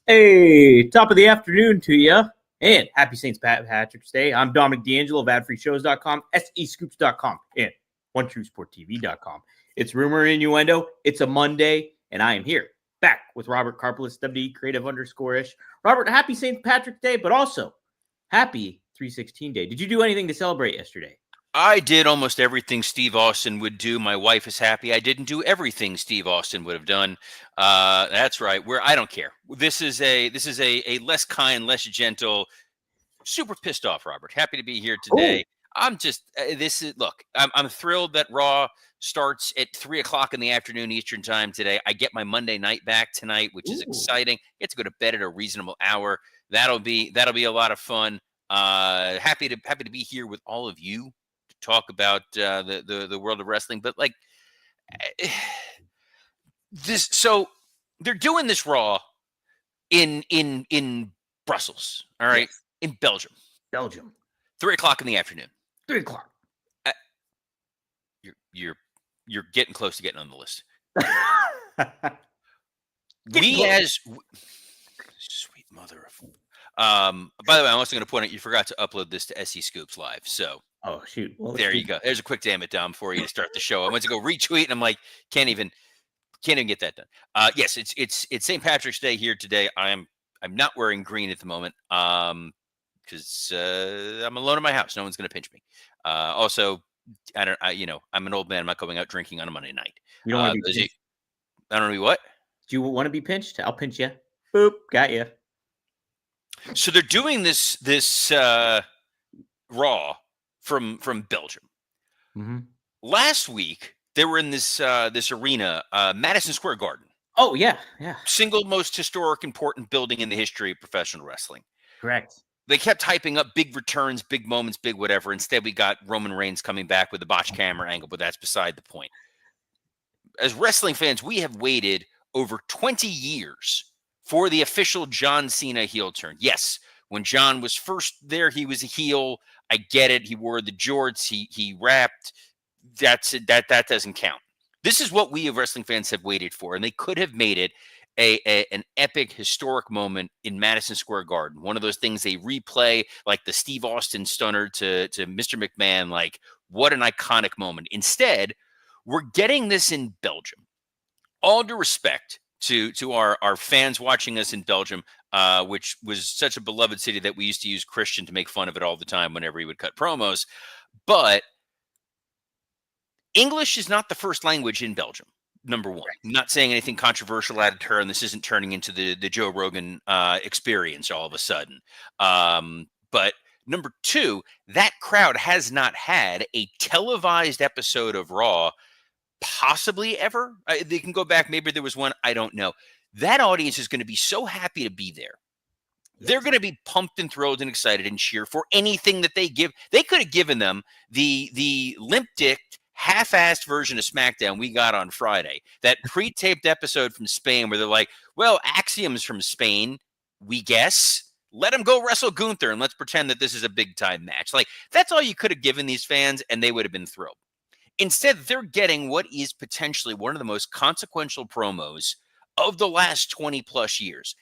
Hey, top of the afternoon to you. And happy St. Patrick's Day. I'm Dominic D'Angelo of AdFreeShows.com, SEScoops.com, and OneTrueSportTV.com. It's Rumor Innuendo. It's a Monday, and I am here back with Robert Karpelis, WD Creative_ish. Robert, happy St. Patrick's Day, but also happy 316 Day. Did you do anything to celebrate yesterday? I did almost everything Steve Austin would do. My wife is happy. I didn't do everything Steve Austin would have done. That's right. I don't care. This is a less kind, less gentle, super pissed off Robert. Happy to be here today. I'm just I'm thrilled that Raw starts at 3:00 in the afternoon Eastern time today. I get my Monday night back tonight, which is exciting. Get to go to bed at a reasonable hour. That'll be a lot of fun. Happy to be here with all of you to talk about the world of wrestling. But like this, so they're doing this Raw in Brussels. All right. Yes. In Belgium. 3:00 in the afternoon. 3:00. You're getting close to getting on the list. Sweet mother of. By the way, I'm also going to point out you forgot to upload this to SE Scoops Live. So. Oh shoot! Well, there you go. There's a quick damn it, Dom, for you to start the show. I went to go retweet, and I'm like, can't even get that done. Yes, it's St. Patrick's Day here today. I'm not wearing green at the moment. Because I'm alone in my house. No one's going to pinch me. Also, I'm an old man. I'm not going out drinking on a Monday night. You don't want to be pinched? I don't know what? Do you want to be pinched? I'll pinch you. Boop, got you. So they're doing this Raw from Belgium. Mm-hmm. Last week, they were in this arena, Madison Square Garden. Oh, yeah. Single most historic, important building in the history of professional wrestling. Correct. They kept hyping up big returns, big moments, big whatever. Instead, we got Roman Reigns coming back with a botched camera angle, but that's beside the point. As wrestling fans, we have waited over 20 years for the official John Cena heel turn. Yes, when John was first there, he was a heel. I get it. He wore the jorts. He rapped. That's it. That doesn't count. This is what we as wrestling fans have waited for, and they could have made it an epic, historic moment in Madison Square Garden. One of those things they replay, like the Steve Austin stunner to Mr. McMahon. Like, what an iconic moment. Instead, we're getting this in Belgium. All due respect to our fans watching us in Belgium, which was such a beloved city that we used to use Christian to make fun of it all the time whenever he would cut promos. But English is not the first language in Belgium. Number one, I'm not saying anything controversial at a turn. This isn't turning into the Joe Rogan experience all of a sudden. But number two, that crowd has not had a televised episode of Raw possibly ever. They can go back. Maybe there was one. I don't know. That audience is going to be so happy to be there. Yes. They're going to be pumped and thrilled and excited and cheer for anything that they give. They could have given them the limp-dicked, half-assed version of SmackDown we got on Friday. That pre-taped episode from Spain where they're like, well, Axiom's from Spain, we guess. Let him go wrestle Gunther and let's pretend that this is a big-time match. Like, that's all you could have given these fans and they would have been thrilled. Instead, they're getting what is potentially one of the most consequential promos of the last 20-plus years.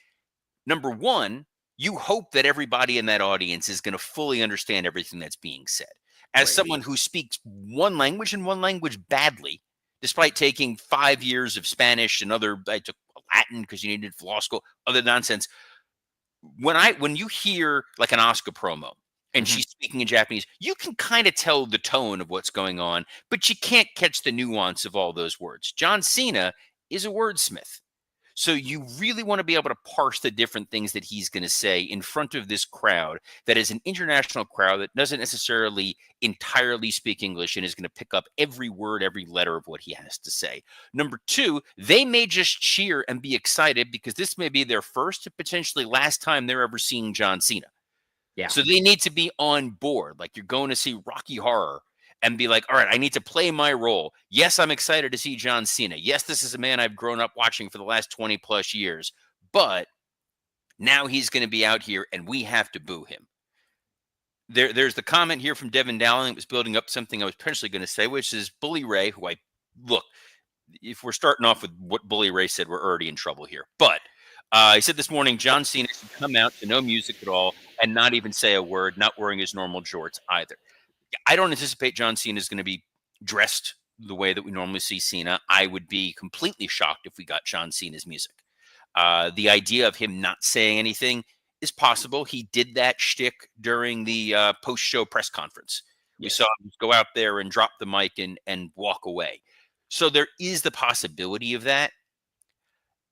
Number one, you hope that everybody in that audience is going to fully understand everything that's being said. As someone who speaks one language and one language badly, despite taking 5 years of Spanish and I took Latin because you needed law school, other nonsense. When you hear like an Asuka promo and she's speaking in Japanese, you can kind of tell the tone of what's going on, but you can't catch the nuance of all those words. John Cena is a wordsmith. So you really want to be able to parse the different things that he's going to say in front of this crowd that is an international crowd that doesn't necessarily entirely speak English and is going to pick up every word, every letter of what he has to say. Number two, they may just cheer and be excited because this may be their first and potentially last time they're ever seeing John Cena. Yeah. So they need to be on board. Like you're going to see Rocky Horror and be like, all right, I need to play my role. Yes, I'm excited to see John Cena. Yes, this is a man I've grown up watching for the last 20 plus years, but now he's going to be out here and we have to boo him. There's the comment here from Devin Dowling that was building up something I was potentially going to say, which is Bully Ray, look, if we're starting off with what Bully Ray said, we're already in trouble here. But He said this morning John Cena should come out to no music at all and not even say a word, not wearing his normal jorts either. I don't anticipate John Cena is going to be dressed the way that we normally see Cena. I would be completely shocked if we got John Cena's music. The idea of him not saying anything is possible. He did that shtick during the post-show press conference. We saw him go out there and drop the mic and walk away. So there is the possibility of that.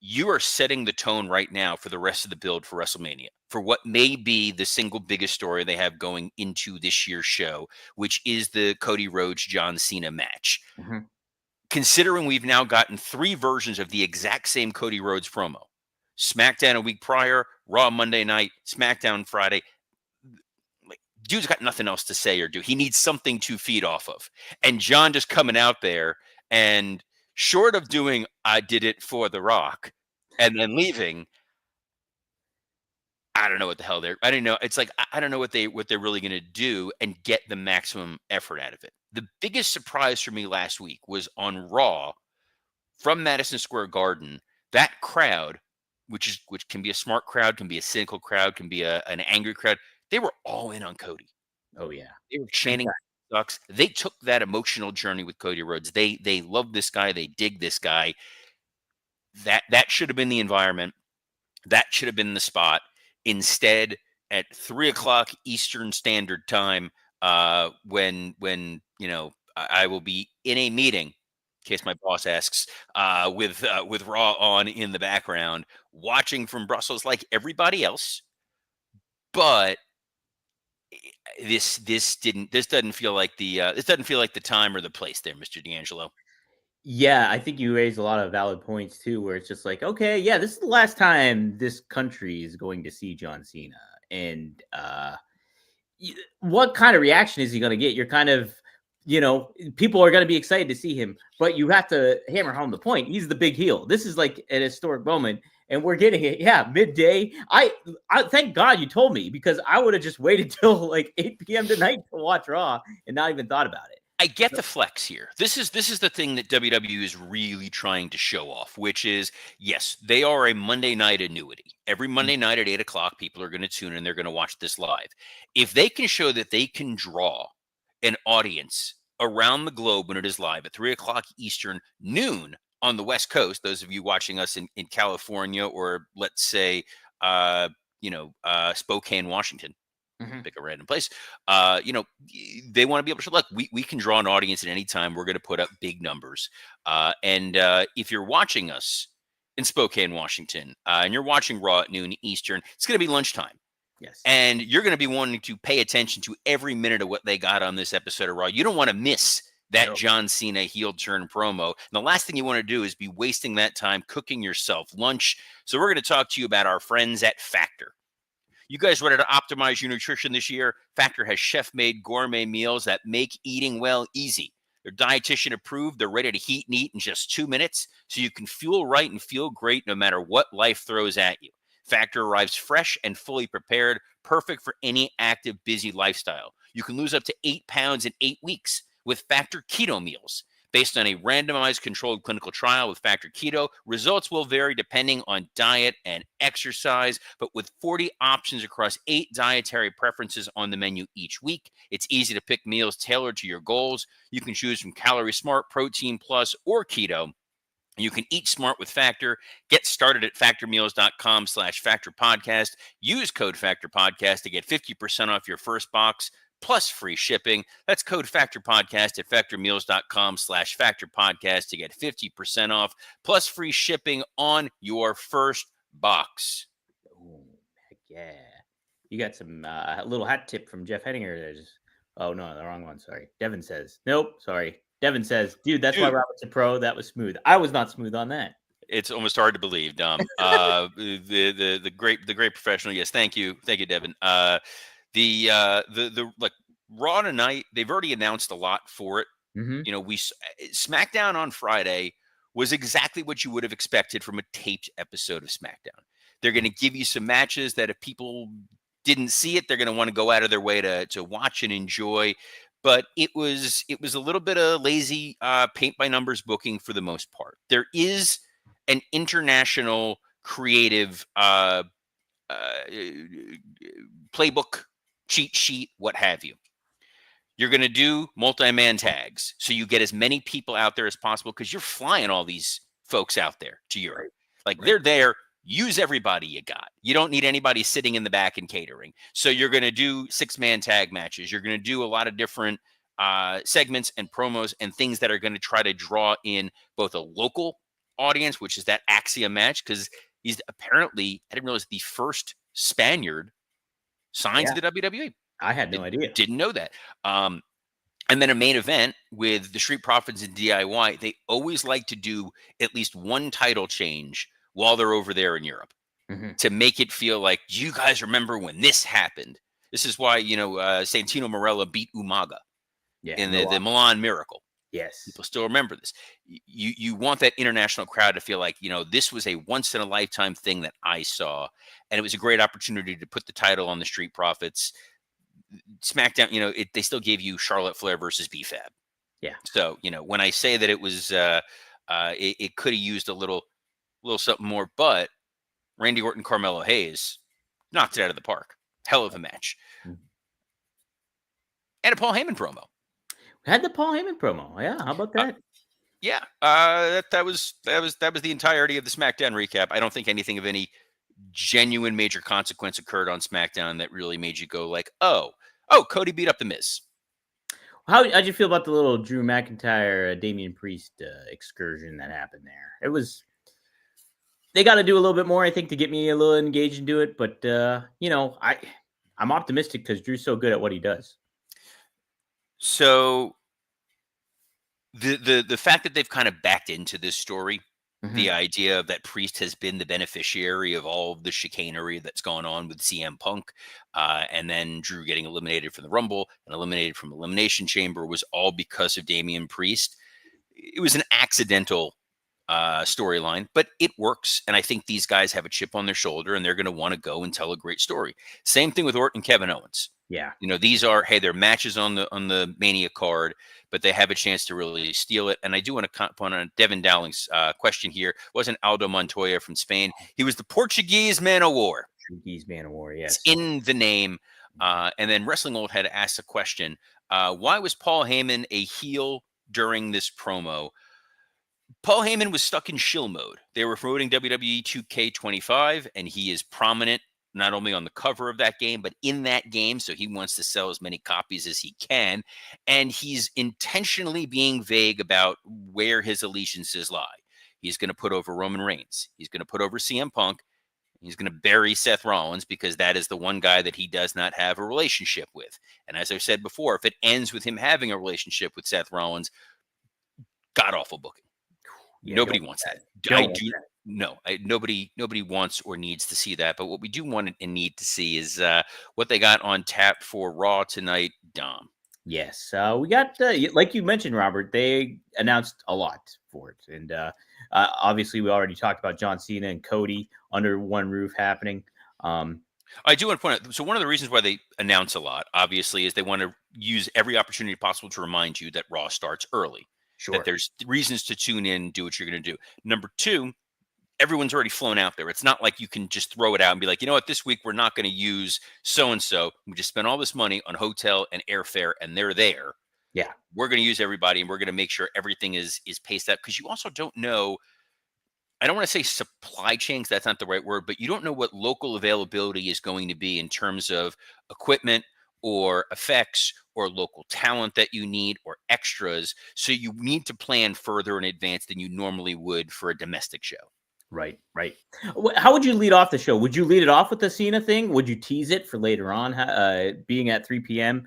You are setting the tone right now for the rest of the build for WrestleMania, for what may be the single biggest story they have going into this year's show, which is the Cody Rhodes John Cena match. Mhm. Considering we've now gotten 3 versions of the exact same Cody Rhodes promo. SmackDown a week prior, Raw Monday night, SmackDown Friday. Like, dude's got nothing else to say or do. He needs something to feed off of. And John just coming out there and short of doing I did it for The Rock and then leaving, I don't know what the hell I don't know. It's like I don't know what they're really going to do and get the maximum effort out of it. The biggest surprise for me last week was on Raw from Madison Square Garden. That crowd, which can be a smart crowd, can be a cynical crowd, can be an angry crowd. They were all in on Cody. Oh yeah. They were chanting sucks. They took that emotional journey with Cody Rhodes. They love this guy. They dig this guy. That should have been the environment. That should have been the spot. Instead, at 3:00 Eastern Standard Time, when I will be in a meeting, in case my boss asks, with Raw on in the background, watching from Brussels like everybody else. But this doesn't feel like the time or the place there, Mr. D'Angelo. Yeah, I think you raised a lot of valid points too, where it's just like, okay, yeah, this is the last time this country is going to see John Cena, and what kind of reaction is he going to get? You're kind of, people are going to be excited to see him, but you have to hammer home the point. He's the big heel. This is like an historic moment, and we're getting it. Yeah, midday. I thank God you told me, because I would have just waited till like 8 p.m. tonight to watch Raw and not even thought about it. I get the flex here. This is the thing that WWE is really trying to show off, which is, yes, they are a Monday night annuity. Every Monday night at 8:00, people are going to tune in. They're going to watch this live. If they can show that they can draw an audience around the globe when it is live at 3:00 Eastern, noon on the West Coast, those of you watching us in California, or let's say, Spokane, Washington, pick a random place. They want to be able to show, look, we can draw an audience at any time. We're going to put up big numbers. And if you're watching us in Spokane, Washington, and you're watching Raw at noon Eastern, it's going to be lunchtime. Yes. And you're going to be wanting to pay attention to every minute of what they got on this episode of Raw. You don't want to miss that John Cena heel turn promo. And the last thing you want to do is be wasting that time cooking yourself lunch. So we're going to talk to you about our friends at Factor. You guys ready to optimize your nutrition this year? Factor has chef-made gourmet meals that make eating well easy. They're dietitian approved. They're ready to heat and eat in just 2 minutes, so you can fuel right and feel great no matter what life throws at you. Factor arrives fresh and fully prepared, perfect for any active, busy lifestyle. You can lose up to 8 pounds in 8 weeks with Factor Keto Meals. Based on a randomized controlled clinical trial with Factor Keto, results will vary depending on diet and exercise, but with 40 options across 8 dietary preferences on the menu each week, it's easy to pick meals tailored to your goals. You can choose from Calorie Smart, Protein Plus, or Keto. You can eat smart with Factor. Get started at factormeals.com/factorpodcast. Use code factorpodcast to get 50% off your first box plus free shipping. That's code factorpodcast at factormeals.com/factorpodcast to get 50% off plus free shipping on your first box. Oh, heck yeah. You got some little hat tip from Jeff Henninger. There's, oh no, the wrong one. Sorry. Devin says, nope, sorry. Devin says, dude, that's why Robert's a pro. That was smooth. I was not smooth on that. It's almost hard to believe, Dom. The great professional. Yes, thank you, Devin. The like Raw tonight, they've already announced a lot for it. SmackDown on Friday was exactly what you would have expected from a taped episode of SmackDown. They're going to give you some matches that if people didn't see it, they're going to want to go out of their way to watch and enjoy. But it was a little bit of lazy paint by numbers booking for the most part. There is an international creative playbook, cheat sheet, what have you. You're going to do multi-man tags, so you get as many people out there as possible, because you're flying all these folks out there to Europe. Like, they're there. Use everybody you got. You don't need anybody sitting in the back and catering. So you're going to do 6-man tag matches. You're going to do a lot of different segments and promos and things that are going to try to draw in both a local audience, which is that Axiom match, because he's apparently, I didn't realize, the first Spaniard signed to the WWE. I had no idea. Didn't know that. And then a main event with the Street Profits and DIY. They always like to do at least one title change while they're over there in Europe, to make it feel like, you guys remember when this happened. This is why, Santino Marella beat Umaga in the Milan Miracle. Yes. People still remember this. You want that international crowd to feel like, this was a once in a lifetime thing that I saw. And it was a great opportunity to put the title on the Street Profits. SmackDown, they still gave you Charlotte Flair versus B-Fab. Yeah. So, when I say that it was, it could have used a little something more, but Randy Orton, Carmelo Hayes knocked it out of the park. Hell of a match. And a Paul Heyman promo. We had the Paul Heyman promo. Yeah, how about that? That was the entirety of the SmackDown recap. I don't think anything of any genuine major consequence occurred on SmackDown that really made you go like, oh, Cody beat up the Miz. How'd you feel about the little Drew McIntyre, Damian Priest excursion that happened there? They got to do a little bit more, I think, to get me a little engaged into it. But I'm optimistic because Drew's so good at what he does. So the fact that they've kind of backed into this story, the idea that Priest has been the beneficiary of all of the chicanery that's gone on with CM Punk, and then Drew getting eliminated from the Rumble and eliminated from Elimination Chamber, was all because of Damian Priest. It was an accidental storyline, but it works. And I think these guys have a chip on their shoulder, and they're going to want to go and tell a great story. Same thing with Orton and Kevin Owens. Yeah. These are, they're matches on the Mania card, but they have a chance to really steal it. And I do want to point on Devin Dowling's question here. It wasn't Aldo Montoya from Spain. He was the Portuguese Man of War. Portuguese Man of War, yes. It's in the name. And then Wrestling Old had asked a question. Why was Paul Heyman a heel during this promo? Paul Heyman was stuck in shill mode. They were promoting WWE 2K25, and he is prominent not only on the cover of that game, but in that game. So he wants to sell as many copies as he can. And he's intentionally being vague about where his allegiances lie. He's going to put over Roman Reigns. He's going to put over CM Punk. He's going to bury Seth Rollins, because that is the one guy that he does not have a relationship with. And as I've said before, if it ends with him having a relationship with Seth Rollins, god-awful booking. Yeah, nobody wants that. Nobody wants or needs to see that. But what we do want and need to see is what they got on tap for Raw tonight, Dom. Yes, we got, like you mentioned, Robert, they announced a lot for it. And obviously, we already talked about John Cena and Cody under one roof happening. I do want to point out, so one of the reasons why they announce a lot, obviously, is they want to use every opportunity possible to remind you that Raw starts early. Sure. That there's reasons to tune in, do what you're going to do. Number two, everyone's already flown out there. It's not like you can just throw it out and be like, you know what, this week we're not going to use so-and-so. We just spent all this money on hotel and airfare, and they're there. Yeah. We're going to use everybody, and we're going to make sure everything is paced out, because you also don't know, I don't want to say supply chains, that's not the right word, but you don't know what local availability is going to be in terms of equipment or effects or local talent that you need or extras. So you need to plan further in advance than you normally would for a domestic show. Right. How would you lead off the show? Would you lead it off with the Cena thing? Would you tease it for later on, being at 3 p.m.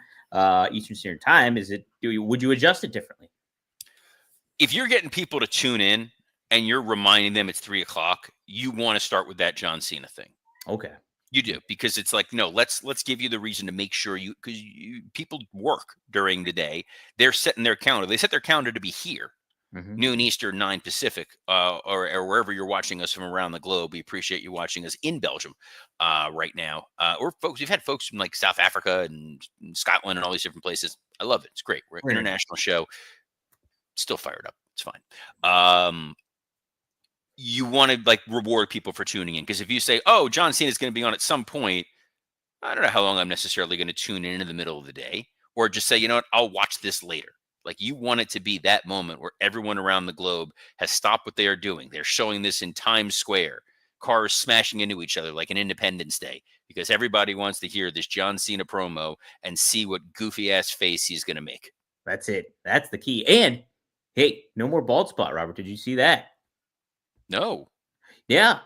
Eastern Standard Time? Would you adjust it differently? If you're getting people to tune in and you're reminding them it's 3 o'clock, you want to start with that John Cena thing. Okay. You do, because it's like, no, let's give you the reason to make sure because people work during the day. They're setting their calendar. They set their calendar to be here, noon Eastern, 9 Pacific, or wherever you're watching us from around the globe. We appreciate you watching us in Belgium right now. Or folks, we've had folks from like South Africa and Scotland and all these different places. I love it. It's great. We're an international show. Still fired up. It's fine. you want to like reward people for tuning in. Because if you say, oh, John Cena is going to be on at some point, I don't know how long I'm necessarily going to tune in the middle of the day, or just say, you know what, I'll watch this later. Like you want it to be that moment where everyone around the globe has stopped what they are doing. They're showing this in Times Square, cars smashing into each other like an Independence Day, because everybody wants to hear this John Cena promo and see what goofy ass face he's going to make. That's it. That's the key. And hey, no more bald spot, Robert. Did you see that? No. Yeah.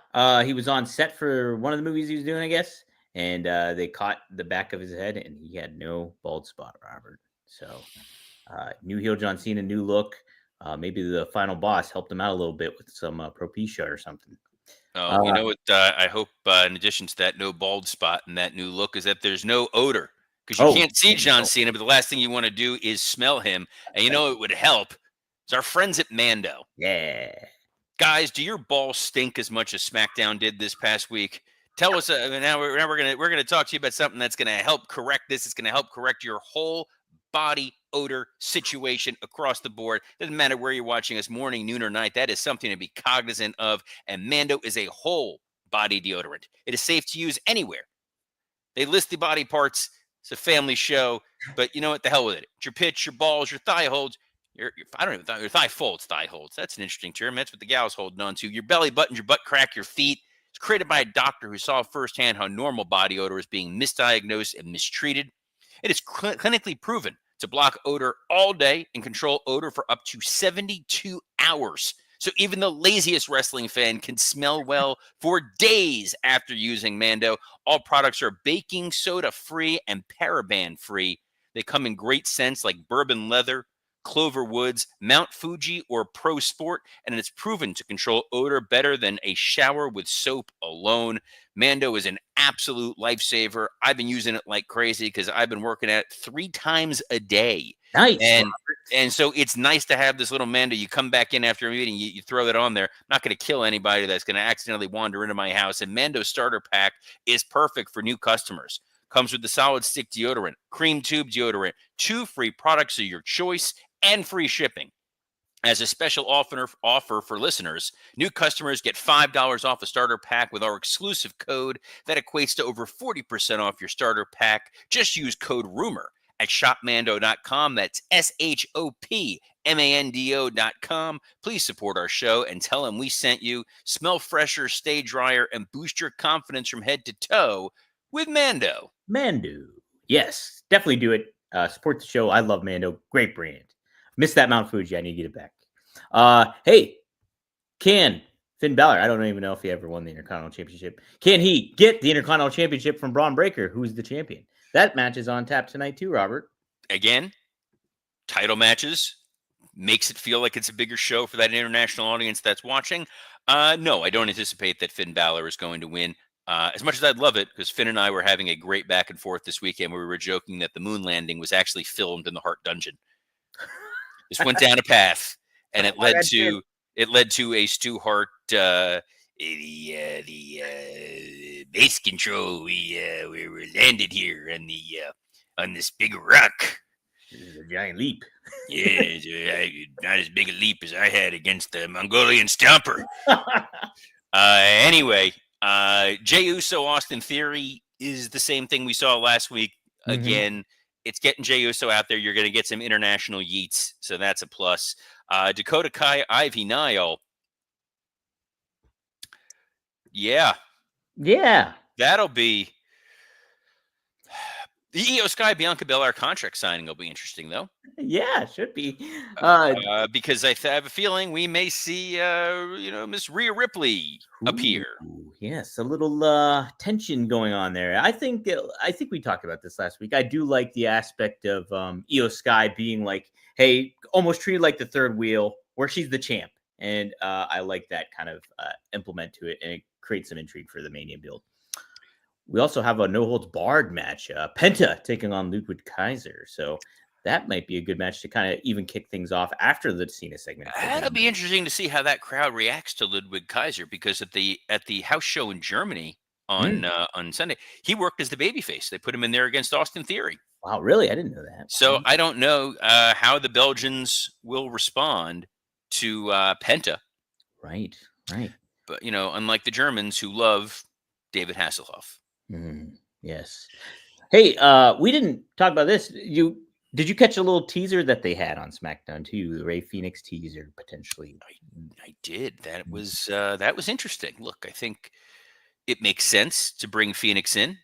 He was on set for one of the movies he was doing, I guess. And they caught the back of his head and he had no bald spot, Robert. So new heel John Cena, new look. Maybe the final boss helped him out a little bit with some Propecia or something. Oh, you know what? I hope, in addition to that no bald spot and that new look, is that there's no odor, because you can't see John Cena, but the last thing you want to do is smell him. And you know it would help. It's our friends at Mando. Yeah. Guys, do your balls stink as much as SmackDown did this past week? Tell us. Now we're gonna talk to you about something that's gonna help correct this. It's gonna help correct your whole body odor situation across the board. Doesn't matter where you're watching us, morning, noon, or night. That is something to be cognizant of. And Mando is a whole body deodorant. It is safe to use anywhere. They list the body parts. It's a family show, but you know what? The hell with it. It's your pitch, your balls, your thigh holds. I don't even your thigh folds, thigh holds. That's an interesting term. That's what the gal's holding on to. Your belly buttons, your butt crack, your feet. It's created by a doctor who saw firsthand how normal body odor is being misdiagnosed and mistreated. It is clinically proven to block odor all day and control odor for up to 72 hours. So even the laziest wrestling fan can smell well for days after using Mando. All products are baking soda free and paraben free. They come in great scents like bourbon leather, Clover Woods, Mount Fuji, or Pro Sport, and it's proven to control odor better than a shower with soap alone. Mando is an absolute lifesaver. I've been using it like crazy because I've been working at it 3 times a day. Nice. And so it's nice to have this little Mando. You come back in after a meeting, you throw that on there. I'm not going to kill anybody that's going to accidentally wander into my house. And Mando starter pack is perfect for new customers. Comes with the solid stick deodorant, cream tube deodorant, 2 free products of your choice, and free shipping. As a special offer for listeners, new customers get $5 off a starter pack with our exclusive code that equates to over 40% off your starter pack. Just use code RUMOR at shopmando.com. That's SHOPMANDO.com. Please support our show and tell them we sent you. Smell fresher, stay drier, and boost your confidence from head to toe with Mando. Mando. Yes, definitely do it. Support the show. I love Mando. Great brand. Missed that Mount Fuji. I need to get it back. Hey, can Finn Balor, I don't even know if he ever won the Intercontinental Championship. Can he get the Intercontinental Championship from Braun Breaker, who's the champion? That match is on tap tonight too, Robert. Again, title matches makes it feel like it's a bigger show for that international audience that's watching. No, I don't anticipate that Finn Balor is going to win. As much as I'd love it, because Finn and I were having a great back and forth this weekend where we were joking that the moon landing was actually filmed in the Heart Dungeon. This went down a path, and it led to a Stu Hart the base control. We were landed here on this big rock. This is a giant leap. Yeah, not as big a leap as I had against the Mongolian Stomper. Anyway, Jey Uso, Austin Theory is the same thing we saw last week. Again, it's getting Jey Uso out there. You're going to get some international yeets, so that's a plus. Dakota Kai, Ivy Nile. Yeah. That'll be... The Io Sky Bianca Belair contract signing will be interesting, though. Yeah, it should be. Because I have a feeling we may see, Miss Rhea Ripley appear. Yes, a little tension going on there. I think we talked about this last week. I do like the aspect of Io Sky being like, hey, almost treated like the third wheel, where she's the champ, and I like that kind of implement to it, and it creates some intrigue for the Mania build. We also have a no-holds-barred match. Penta taking on Ludwig Kaiser. So that might be a good match to kind of even kick things off after the Cena segment. That'll be interesting to see how that crowd reacts to Ludwig Kaiser, because at the house show in Germany on Sunday, he worked as the babyface. They put him in there against Austin Theory. Wow, really? I didn't know that. So I don't know how the Belgians will respond to Penta. Right. unlike the Germans who love David Hasselhoff. Yes. Hey, we didn't talk about this. Did you catch a little teaser that they had on SmackDown too? The Ray Phoenix teaser potentially. I did. That was interesting. Look, I think it makes sense to bring Phoenix in.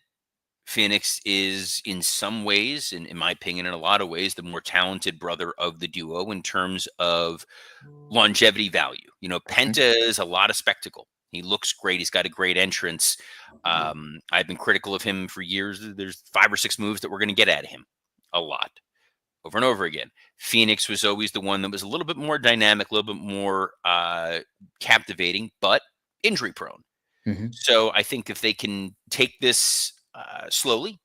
Phoenix is, in some ways, in my opinion, in a lot of ways, the more talented brother of the duo in terms of longevity value. Penta is a lot of spectacle. He looks great. He's got a great entrance. I've been critical of him for years. There's 5 or 6 moves that we're going to get out of him a lot, over and over again. Phoenix was always the one that was a little bit more dynamic, a little bit more captivating, but injury prone. So I think if they can take this slowly,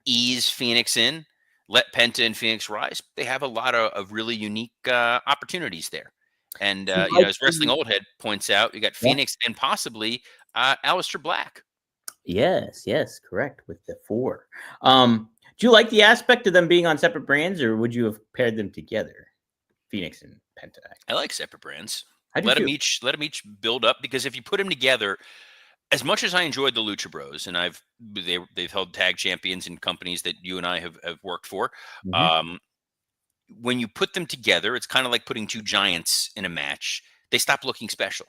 ease Phoenix in, let Penta and Phoenix rise, they have a lot of really unique opportunities there. And, as Wrestling Old Head points out, you got Phoenix and possibly Aleister Black. Yes, correct, with the 4. Do you like the aspect of them being on separate brands, or would you have paired them together, Phoenix and Penta? I like separate brands. Let them each build up, because if you put them together, as much as I enjoyed the Lucha Bros, and they've held tag champions in companies that you and I have worked for, when you put them together, it's kind of like putting 2 giants in a match. They stop looking special.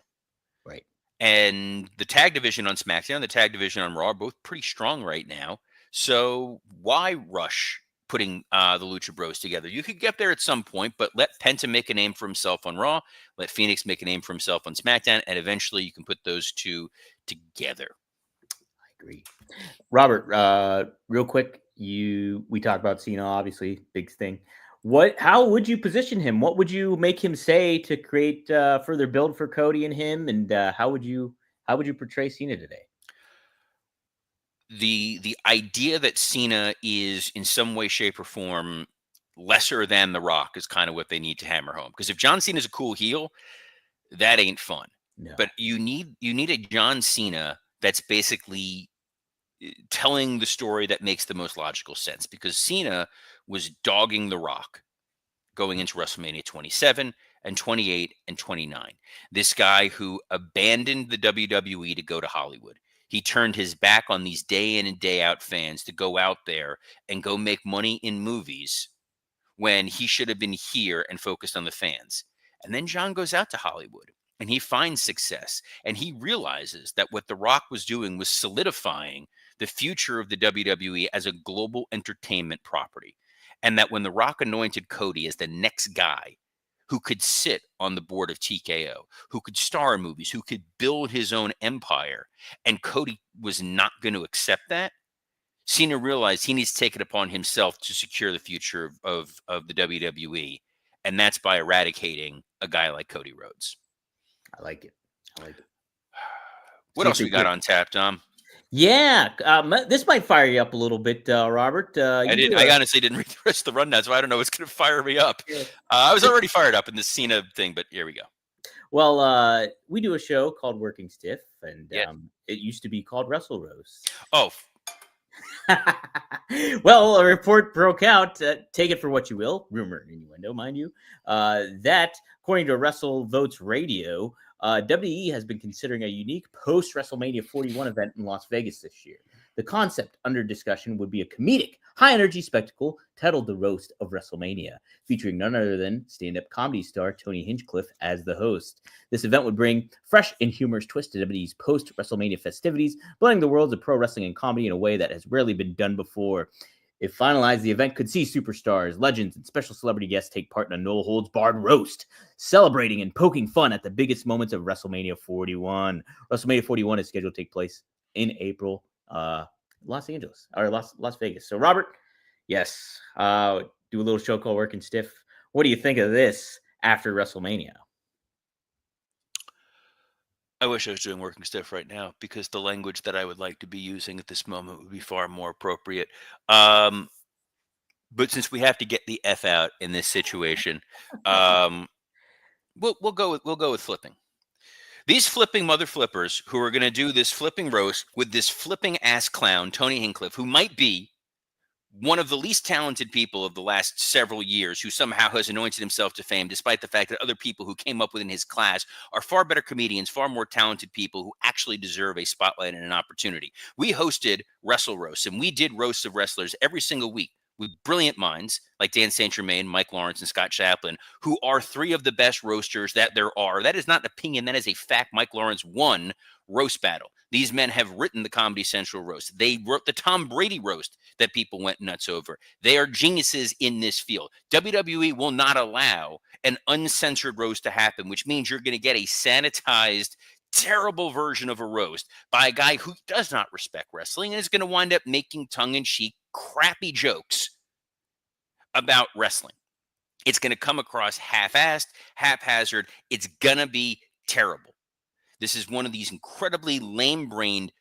Right. And the tag division on SmackDown, the tag division on Raw are both pretty strong right now. So why rush putting the Lucha Bros together? You could get there at some point, but let Penta make a name for himself on Raw, let Phoenix make a name for himself on SmackDown, and eventually you can put those 2 together. I agree. Robert, real quick, we talked about Cena, obviously, big thing. How would you position him? What would you make him say to create further build for Cody and him? And how would you portray Cena today? The idea that Cena is in some way, shape, or form lesser than The Rock is kind of what they need to hammer home. Because if John Cena is a cool heel, that ain't fun. No. But you need a John Cena that's basically telling the story that makes the most logical sense, because Cena was dogging The Rock going into WrestleMania 27 and 28 and 29. This guy who abandoned the WWE to go to Hollywood. He turned his back on these day in and day out fans to go out there and go make money in movies when he should have been here and focused on the fans. And then John goes out to Hollywood and he finds success, and he realizes that what The Rock was doing was solidifying the future of the WWE as a global entertainment property. And that when The Rock anointed Cody as the next guy who could sit on the board of TKO, who could star in movies, who could build his own empire, and Cody was not going to accept that, Cena realized he needs to take it upon himself to secure the future of the WWE. And that's by eradicating a guy like Cody Rhodes. I like it. What else we got on tap, Dom? Yeah, this might fire you up a little bit, Robert. I honestly didn't read the rest of the rundown, so I don't know what's going to fire me up. I was already fired up in the Cena thing, but here we go. Well, we do a show called Working Stiff, and it used to be called Wrestle Roast. Oh. Well, a report broke out, take it for what you will, rumor and innuendo, mind you, that, according to Wrestle Votes Radio, WWE has been considering a unique post-WrestleMania 41 event in Las Vegas this year. The concept under discussion would be a comedic, high-energy spectacle titled The Roast of WrestleMania, featuring none other than stand-up comedy star Tony Hinchcliffe as the host. This event would bring fresh and humorous twist to WWE's post-WrestleMania festivities, blending the worlds of pro wrestling and comedy in a way that has rarely been done before. If finalized, the event could see superstars, legends, and special celebrity guests take part in a no-holds-barred roast, celebrating and poking fun at the biggest moments of WrestleMania 41. WrestleMania 41 is scheduled to take place in April, Las Vegas. So, Robert, yes, do a little show called Working Stiff. What do you think of this after WrestleMania? I wish I was doing Working Stiff right now, because the language that I would like to be using at this moment would be far more appropriate. But since we have to get the F out in this situation, we'll go with flipping. These flipping mother flippers who are going to do this flipping roast with this flipping ass clown, Tony Hinchcliffe, who might be one of the least talented people of the last several years who somehow has anointed himself to fame, despite the fact that other people who came up within his class are far better comedians, far more talented people who actually deserve a spotlight and an opportunity. We hosted Wrestle Roasts, and we did roasts of wrestlers every single week with brilliant minds like Dan St. Germain, Mike Lawrence, and Scott Chaplin, who are three of the best roasters that there are. That is not an opinion. That is a fact. Mike Lawrence won roast battle. These men have written the Comedy Central roast. They wrote the Tom Brady roast that people went nuts over. They are geniuses in this field. WWE will not allow an uncensored roast to happen, which means you're going to get a sanitized, terrible version of a roast by a guy who does not respect wrestling and is going to wind up making tongue-in-cheek, crappy jokes about wrestling. It's going to come across half-assed, haphazard. It's going to be terrible. This is one of these incredibly lame-brained,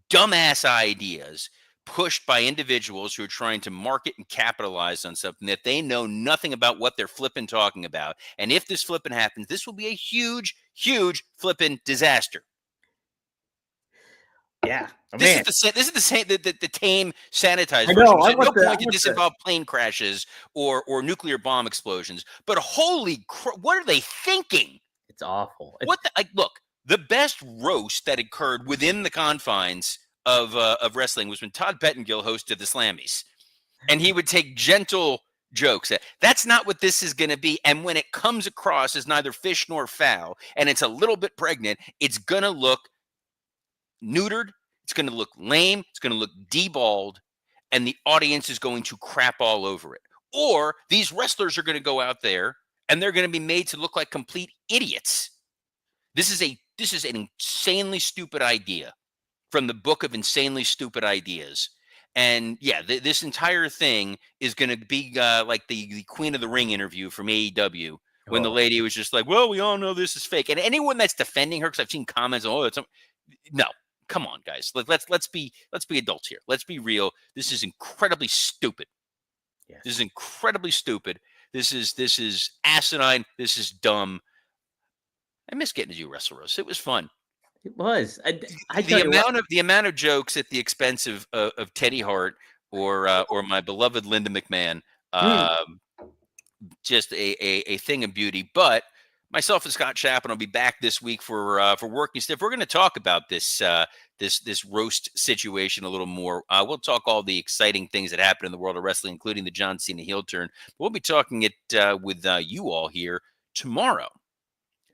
dumbass ideas pushed by individuals who are trying to market and capitalize on something that they know nothing about what they're flipping talking about. And if this flipping happens, this will be a huge, huge flipping disaster. Yeah, this is the same the tame sanitized I version. know. At no point did this involve plane crashes or nuclear bomb explosions. But holy crap, what are they thinking? It's awful. Look, the best roast that occurred within the confines of wrestling was when Todd Pettengill hosted the Slammies, and he would take gentle jokes. That's not what this is going to be. And when it comes across as neither fish nor fowl, and it's a little bit pregnant, it's going to look neutered. It's going to look lame. It's going to look deballed, and the audience is going to crap all over it. Or these wrestlers are going to go out there and they're going to be made to look like complete idiots. This is an insanely stupid idea from the book of insanely stupid ideas. And yeah, this entire thing is going to be like the Queen of the Ring interview from AEW when the lady was just like, well, we all know this is fake. And anyone that's defending her, because I've seen comments, no, come on, guys. Let's be adults here. Let's be real. This is incredibly stupid. Yes. This is incredibly stupid. This is asinine. This is dumb. I miss getting to do Wrestle Roast. It was fun. It was. The amount of jokes at the expense of Teddy Hart or my beloved Linda McMahon, just a thing of beauty. But myself and Scott Chaplin will be back this week for Working Stiff. We're going to talk about this roast situation a little more. We'll talk all the exciting things that happen in the world of wrestling, including the John Cena heel turn. We'll be talking it with you all here tomorrow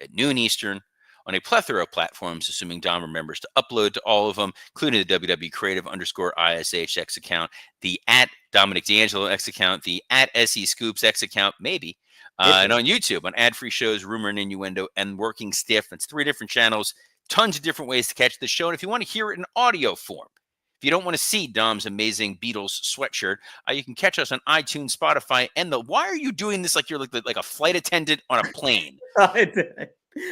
at noon Eastern on a plethora of platforms, assuming Dom remembers to upload to all of them, including the WWE Creative _ISHX account, the at Dominic D'Angelo X account, the at SE Scoops X account, maybe. And on YouTube, on ad-free shows, Rumor and Innuendo, and Working Stiff. It's 3 different channels, tons of different ways to catch the show. And if you want to hear it in audio form, if you don't want to see Dom's amazing Beatles sweatshirt, you can catch us on iTunes, Spotify, and why are you doing this like you're like a flight attendant on a plane?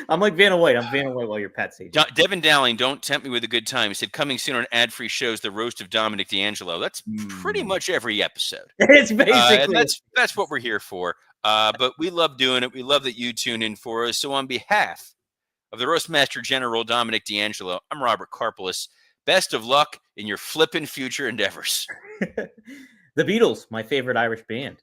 I'm like Vanna White. I'm Vanna White while you're Pat Sage. Devin Dowling, don't tempt me with a good time. He said, coming soon on ad-free shows, the roast of Dominic D'Angelo. That's pretty much every episode. It's basically. And that's what we're here for. But we love doing it. We love that you tune in for us. So on behalf of the Roastmaster General Dominic D'Angelo, I'm Robert Karpelis. Best of luck in your flippin' future endeavors. The Beatles, my favorite Irish band.